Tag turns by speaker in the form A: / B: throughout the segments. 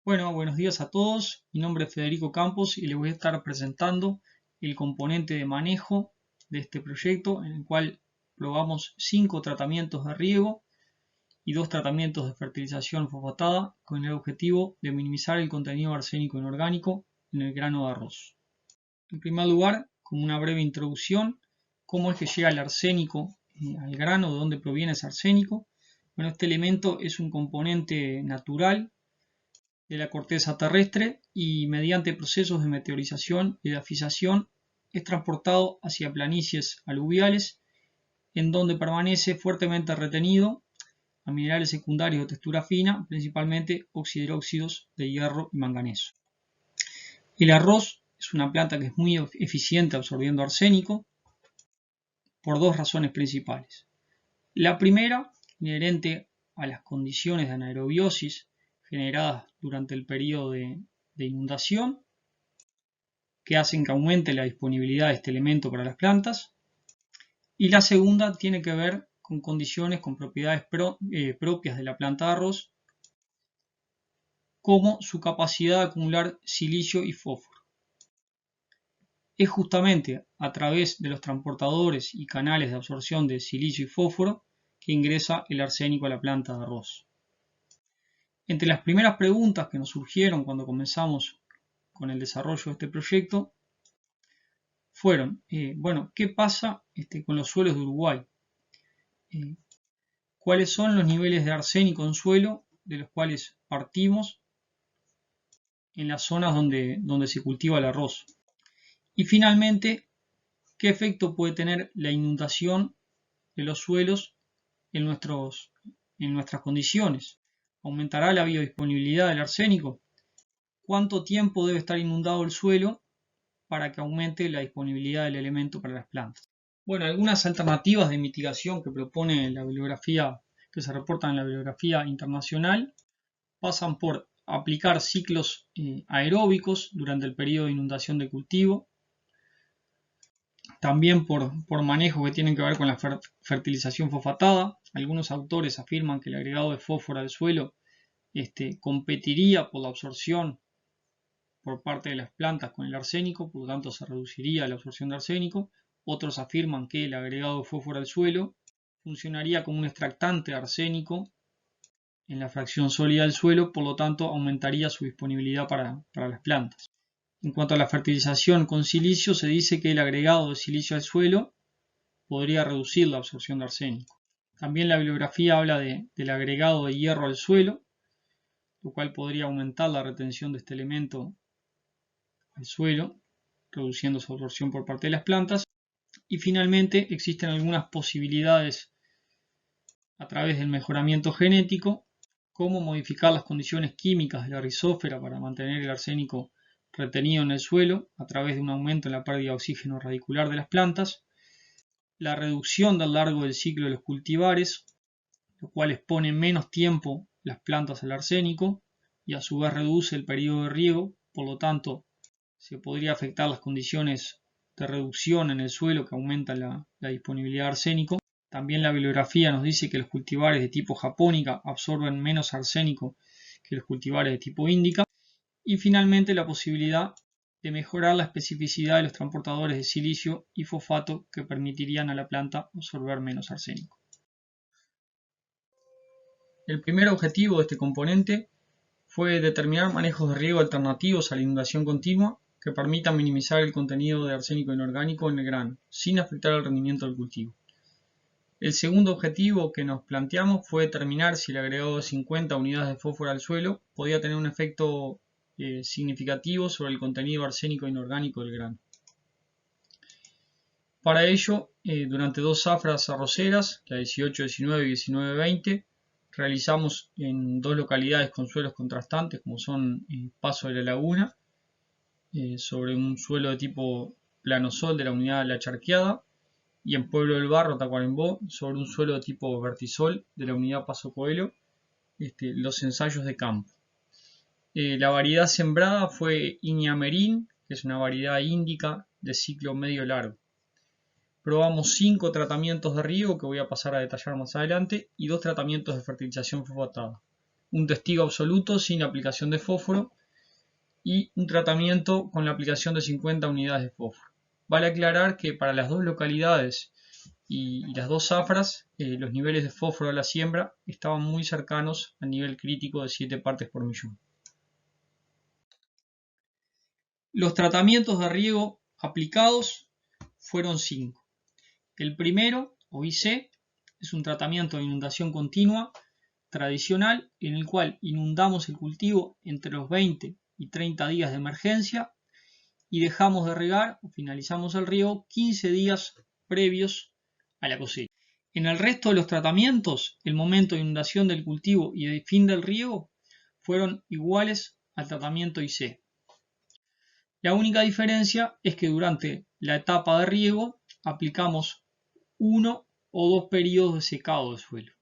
A: Bueno, buenos días a todos. Mi nombre es Federico Campos y les voy a estar presentando el componente de manejo de este proyecto, en el cual probamos 5 tratamientos de riego y 2 tratamientos de fertilización fosfatada con el objetivo de minimizar el contenido arsénico inorgánico en el grano de arroz. En primer lugar, como una breve introducción, cómo es que llega el arsénico al grano, de dónde proviene ese arsénico. Bueno, este elemento es un componente natural de la corteza terrestre y mediante procesos de meteorización y de afización es transportado hacia planicies aluviales en donde permanece fuertemente retenido a minerales secundarios de textura fina, principalmente oxidróxidos de hierro y manganeso. El arroz es una planta que es muy eficiente absorbiendo arsénico por dos razones principales. La primera, inherente a las condiciones de anaerobiosis generadas durante el periodo de inundación, que hacen que aumente la disponibilidad de este elemento para las plantas. Y la segunda tiene que ver con condiciones, con propiedades propias de la planta de arroz, como su capacidad de acumular silicio y fósforo. Es justamente a través de los transportadores y canales de absorción de silicio y fósforo que ingresa el arsénico a la planta de arroz. Entre las primeras preguntas que nos surgieron cuando comenzamos con el desarrollo de este proyecto fueron, ¿qué pasa con los suelos de Uruguay? ¿Cuáles son los niveles de arsénico en suelo de los cuales partimos en las zonas donde se cultiva el arroz? Y finalmente, ¿qué efecto puede tener la inundación de los suelos en nuestras condiciones? ¿Aumentará la biodisponibilidad del arsénico? ¿Cuánto tiempo debe estar inundado el suelo para que aumente la disponibilidad del elemento para las plantas? Bueno, algunas alternativas de mitigación que propone la bibliografía, que se reportan en la bibliografía internacional, pasan por aplicar ciclos aeróbicos durante el periodo de inundación de cultivo, también por manejos que tienen que ver con la fertilización fosfatada. Algunos autores afirman que el agregado de fósforo al suelo competiría por la absorción por parte de las plantas con el arsénico, por lo tanto se reduciría la absorción de arsénico. Otros afirman que el agregado de fósforo al suelo funcionaría como un extractante arsénico en la fracción sólida del suelo, por lo tanto aumentaría su disponibilidad para las plantas. En cuanto a la fertilización con silicio, se dice que el agregado de silicio al suelo podría reducir la absorción de arsénico. También la bibliografía habla del agregado de hierro al suelo, lo cual podría aumentar la retención de este elemento al suelo, reduciendo su absorción por parte de las plantas. Y finalmente existen algunas posibilidades a través del mejoramiento genético, como modificar las condiciones químicas de la rizósfera para mantener el arsénico retenido en el suelo a través de un aumento en la pérdida de oxígeno radicular de las plantas, la reducción del largo del ciclo de los cultivares, lo cual expone menos tiempo las plantas al arsénico y a su vez reduce el periodo de riego, por lo tanto se podría afectar las condiciones de reducción en el suelo que aumentan la disponibilidad de arsénico. También la bibliografía nos dice que los cultivares de tipo japónica absorben menos arsénico que los cultivares de tipo índica. Y finalmente la posibilidad de mejorar la especificidad de los transportadores de silicio y fosfato que permitirían a la planta absorber menos arsénico. El primer objetivo de este componente fue determinar manejos de riego alternativos a la inundación continua que permitan minimizar el contenido de arsénico inorgánico en el grano, sin afectar el rendimiento del cultivo. El segundo objetivo que nos planteamos fue determinar si el agregado de 50 unidades de fósforo al suelo podía tener un efecto significativo sobre el contenido arsénico inorgánico del grano. Para ello, durante dos zafras arroceras, la 18-19 y 19-20, realizamos en dos localidades con suelos contrastantes, como son Paso de la Laguna, sobre un suelo de tipo planosol de la unidad La Charqueada, y en Pueblo del Barro, Tacuarembó, sobre un suelo de tipo vertisol de la unidad Paso Coelho, los ensayos de campo. La variedad sembrada fue Iñamerín, que es una variedad índica de ciclo medio largo. Probamos 5 tratamientos de riego que voy a pasar a detallar más adelante y 2 tratamientos de fertilización fosfatada. un testigo absoluto sin la aplicación de fósforo y un tratamiento con la aplicación de 50 unidades de fósforo. Vale aclarar que para las dos localidades y las dos zafras, los niveles de fósforo a la siembra estaban muy cercanos al nivel crítico de 7 partes por millón. Los tratamientos de riego aplicados fueron 5. El primero, o IC, es un tratamiento de inundación continua tradicional en el cual inundamos el cultivo entre los 20 y 30 días de emergencia y dejamos de regar o finalizamos el riego 15 días previos a la cosecha. En el resto de los tratamientos, el momento de inundación del cultivo y el fin del riego fueron iguales al tratamiento IC. La única diferencia es que durante la etapa de riego aplicamos 1 o 2 periodos de secado de suelo.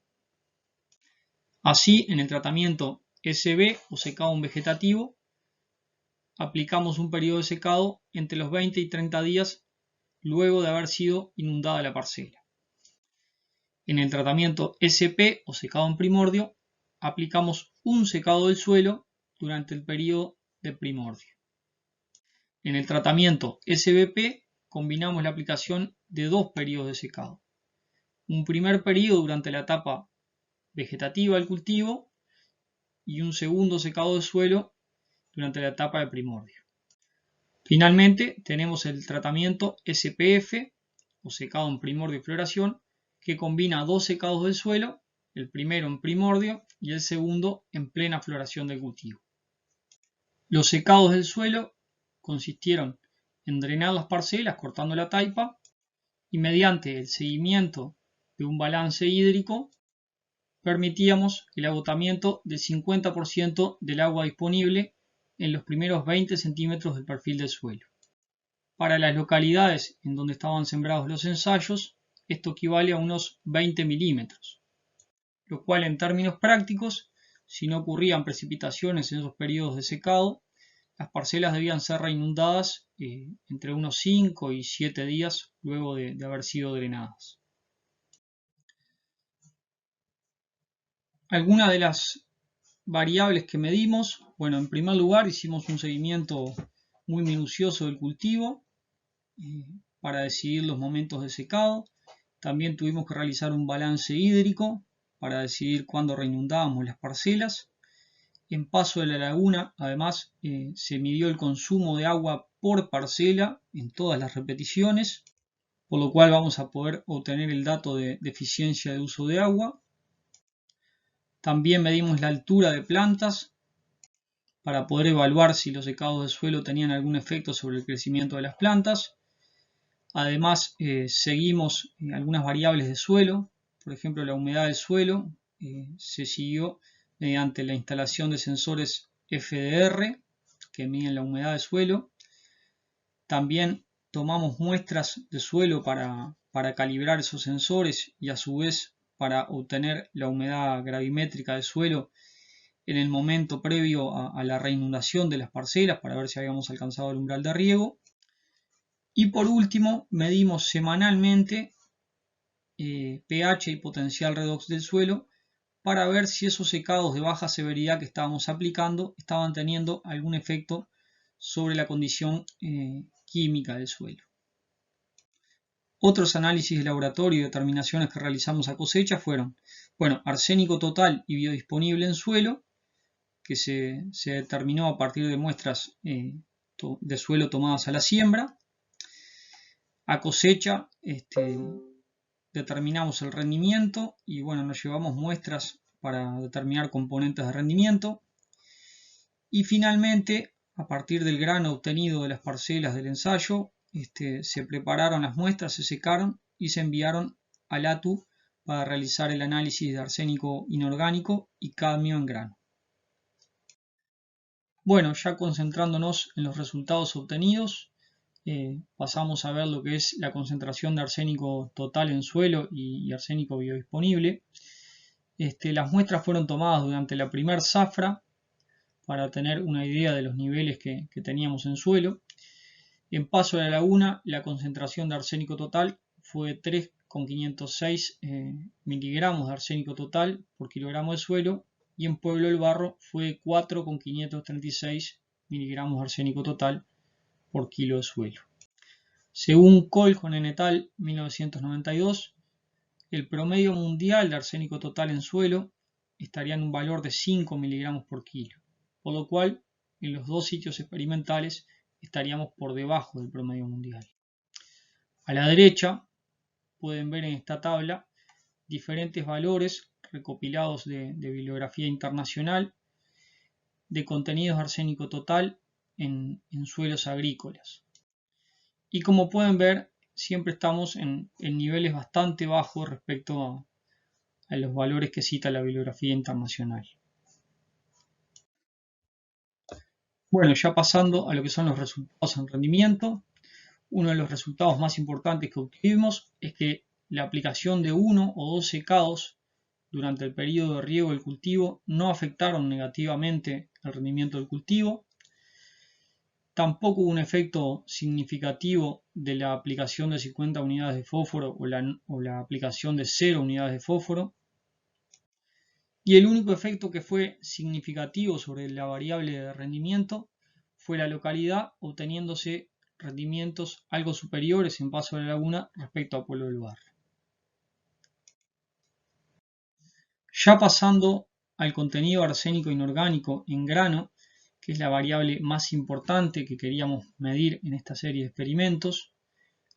A: Así, en el tratamiento SB o secado vegetativo, aplicamos un periodo de secado entre los 20 y 30 días luego de haber sido inundada la parcela. En el tratamiento SP o secado en primordio, aplicamos un secado del suelo durante el periodo de primordio. En el tratamiento SBP combinamos la aplicación de 2 periodos de secado. Un primer periodo durante la etapa vegetativa del cultivo y un segundo secado de suelo durante la etapa de primordio. Finalmente tenemos el tratamiento SPF o secado en primordio y floración que combina 2 secados del suelo, el primero en primordio y el segundo en plena floración del cultivo. Los secados del suelo consistieron en drenar las parcelas cortando la taipa y mediante el seguimiento de un balance hídrico permitíamos el agotamiento del 50% del agua disponible en los primeros 20 centímetros del perfil del suelo. Para las localidades en donde estaban sembrados los ensayos, esto equivale a unos 20 milímetros, lo cual en términos prácticos, si no ocurrían precipitaciones en esos periodos de secado, las parcelas debían ser reinundadas entre unos 5 y 7 días luego de haber sido drenadas. Algunas de las variables que medimos, bueno, en primer lugar hicimos un seguimiento muy minucioso del cultivo para decidir los momentos de secado. También tuvimos que realizar un balance hídrico para decidir cuándo reinundábamos las parcelas. En Paso de la Laguna, además, se midió el consumo de agua por parcela en todas las repeticiones, por lo cual vamos a poder obtener el dato de eficiencia de uso de agua. También medimos la altura de plantas para poder evaluar si los secados de suelo tenían algún efecto sobre el crecimiento de las plantas. Además, seguimos algunas variables de suelo, por ejemplo, la humedad del suelo se siguió mediante la instalación de sensores FDR que miden la humedad del suelo. También tomamos muestras de suelo para calibrar esos sensores y a su vez para obtener la humedad gravimétrica del suelo en el momento previo a la reinundación de las parcelas para ver si habíamos alcanzado el umbral de riego. Y por último, medimos semanalmente pH y potencial redox del suelo para ver si esos secados de baja severidad que estábamos aplicando estaban teniendo algún efecto sobre la condición química del suelo. Otros análisis de laboratorio y determinaciones que realizamos a cosecha fueron, arsénico total y biodisponible en suelo, que se determinó a partir de muestras de suelo tomadas a la siembra. A cosecha determinamos el rendimiento y nos llevamos muestras para determinar componentes de rendimiento. Y finalmente, a partir del grano obtenido de las parcelas del ensayo, se prepararon las muestras, se secaron y se enviaron al ATU para realizar el análisis de arsénico inorgánico y cadmio en grano. Ya concentrándonos en los resultados obtenidos, pasamos a ver lo que es la concentración de arsénico total en suelo y arsénico biodisponible. Las muestras fueron tomadas durante la primera zafra para tener una idea de los niveles que teníamos en suelo. En Paso de la Laguna, la concentración de arsénico total fue 3,506 miligramos de arsénico total por kilogramo de suelo y en Pueblo del Barro fue 4,536 miligramos de arsénico total por kilo de suelo. Según Coljon et al. 1992, el promedio mundial de arsénico total en suelo estaría en un valor de 5 miligramos por kilo, por lo cual en los dos sitios experimentales estaríamos por debajo del promedio mundial. A la derecha pueden ver en esta tabla diferentes valores recopilados de bibliografía internacional de contenidos de arsénico total en suelos agrícolas. Y como pueden ver, siempre estamos en niveles bastante bajos respecto a los valores que cita la bibliografía internacional. Bueno, ya pasando a lo que son los resultados en rendimiento, uno de los resultados más importantes que obtuvimos es que la aplicación de 1 o 2 secados durante el periodo de riego del cultivo no afectaron negativamente el rendimiento del cultivo. Tampoco hubo un efecto significativo de la aplicación de 50 unidades de fósforo o la aplicación de 0 unidades de fósforo. Y el único efecto que fue significativo sobre la variable de rendimiento fue la localidad, obteniéndose rendimientos algo superiores en Paso de la Laguna respecto a Pueblo del Barro. Ya pasando al contenido arsénico inorgánico en grano, que es la variable más importante que queríamos medir en esta serie de experimentos,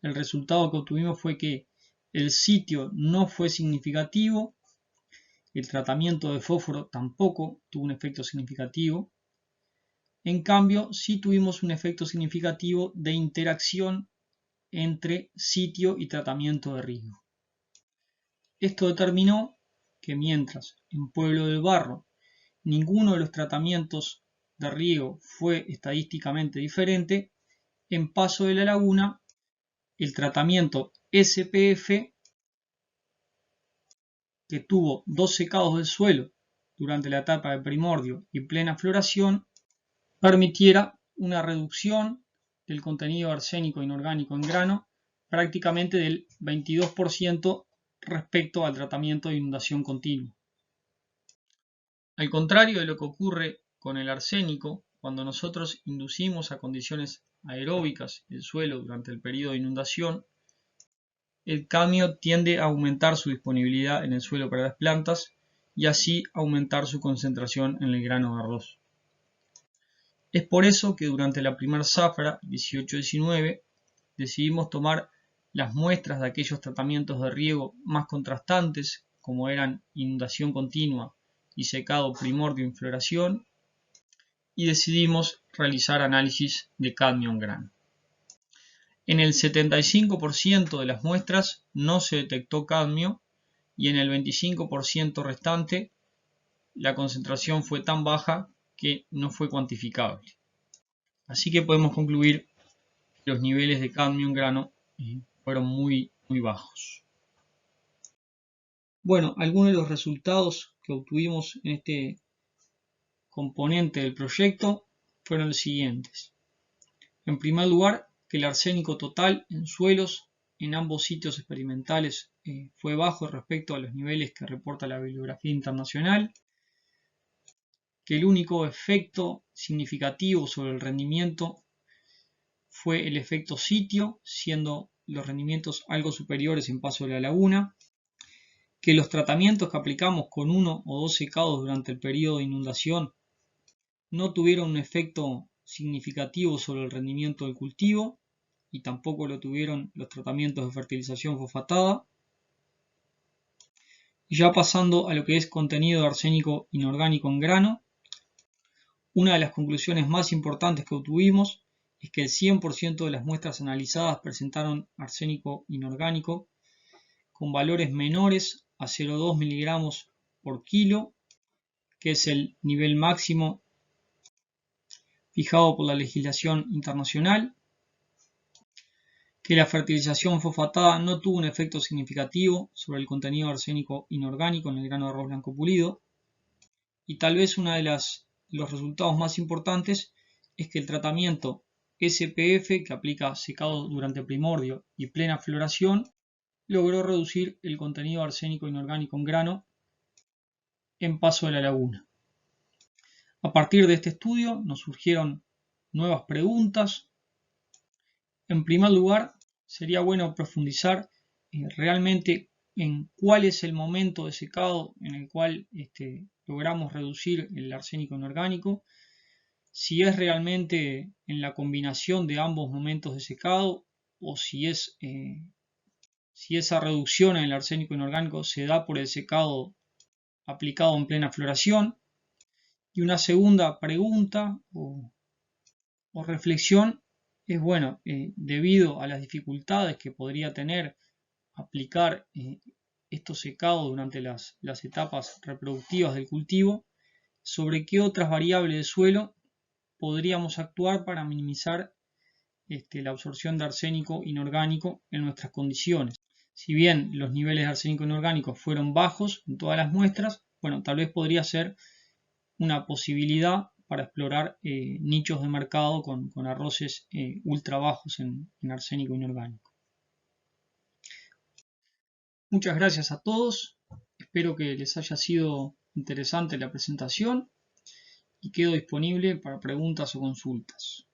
A: el resultado que obtuvimos fue que el sitio no fue significativo, el tratamiento de fósforo tampoco tuvo un efecto significativo. En cambio, sí tuvimos un efecto significativo de interacción entre sitio y tratamiento de riego. Esto determinó que mientras en Pueblo del Barro ninguno de los tratamientos de riego fue estadísticamente diferente, en Paso de la Laguna el tratamiento SPF, que tuvo 2 secados del suelo durante la etapa de primordio y plena floración, permitiera una reducción del contenido arsénico inorgánico en grano prácticamente del 22% respecto al tratamiento de inundación continua. Al contrario de lo que ocurre con el arsénico, cuando nosotros inducimos a condiciones aeróbicas el suelo durante el periodo de inundación, el cadmio tiende a aumentar su disponibilidad en el suelo para las plantas y así aumentar su concentración en el grano de arroz. Es por eso que durante la primera zafra 18-19 decidimos tomar las muestras de aquellos tratamientos de riego más contrastantes, como eran inundación continua y secado primordio en floración, y decidimos realizar análisis de cadmio en grano. En el 75% de las muestras no se detectó cadmio y en el 25% restante la concentración fue tan baja que no fue cuantificable. Así que podemos concluir que los niveles de cadmio en grano fueron muy bajos. Bueno, algunos de los resultados que obtuvimos en este componente del proyecto fueron los siguientes. En primer lugar, que el arsénico total en suelos en ambos sitios experimentales fue bajo respecto a los niveles que reporta la bibliografía internacional, que el único efecto significativo sobre el rendimiento fue el efecto sitio, siendo los rendimientos algo superiores en Paso de la Laguna, que los tratamientos que aplicamos con 1 o 2 secados durante el periodo de inundación no tuvieron un efecto significativo sobre el rendimiento del cultivo y tampoco lo tuvieron los tratamientos de fertilización fosfatada. Y ya pasando a lo que es contenido de arsénico inorgánico en grano, una de las conclusiones más importantes que obtuvimos es que el 100% de las muestras analizadas presentaron arsénico inorgánico con valores menores a 0,2 miligramos por kilo, que es el nivel máximo fijado por la legislación internacional, que la fertilización fosfatada no tuvo un efecto significativo sobre el contenido de arsénico inorgánico en el grano de arroz blanco pulido, y tal vez uno de los resultados más importantes es que el tratamiento SPF, que aplica secado durante primordio y plena floración, logró reducir el contenido de arsénico inorgánico en grano en Paso de la Laguna. A partir de este estudio nos surgieron nuevas preguntas. En primer lugar, sería bueno profundizar realmente en cuál es el momento de secado en el cual logramos reducir el arsénico inorgánico, si es realmente en la combinación de ambos momentos de secado o si esa reducción en el arsénico inorgánico se da por el secado aplicado en plena floración. Y una segunda pregunta o reflexión es, bueno, debido a las dificultades que podría tener aplicar estos secados durante las etapas reproductivas del cultivo, sobre qué otras variables de suelo podríamos actuar para minimizar la absorción de arsénico inorgánico en nuestras condiciones. Si bien los niveles de arsénico inorgánico fueron bajos en todas las muestras, bueno, tal vez podría ser una posibilidad para explorar nichos de mercado con arroces ultra bajos en arsénico inorgánico. Muchas gracias a todos, espero que les haya sido interesante la presentación y quedo disponible para preguntas o consultas.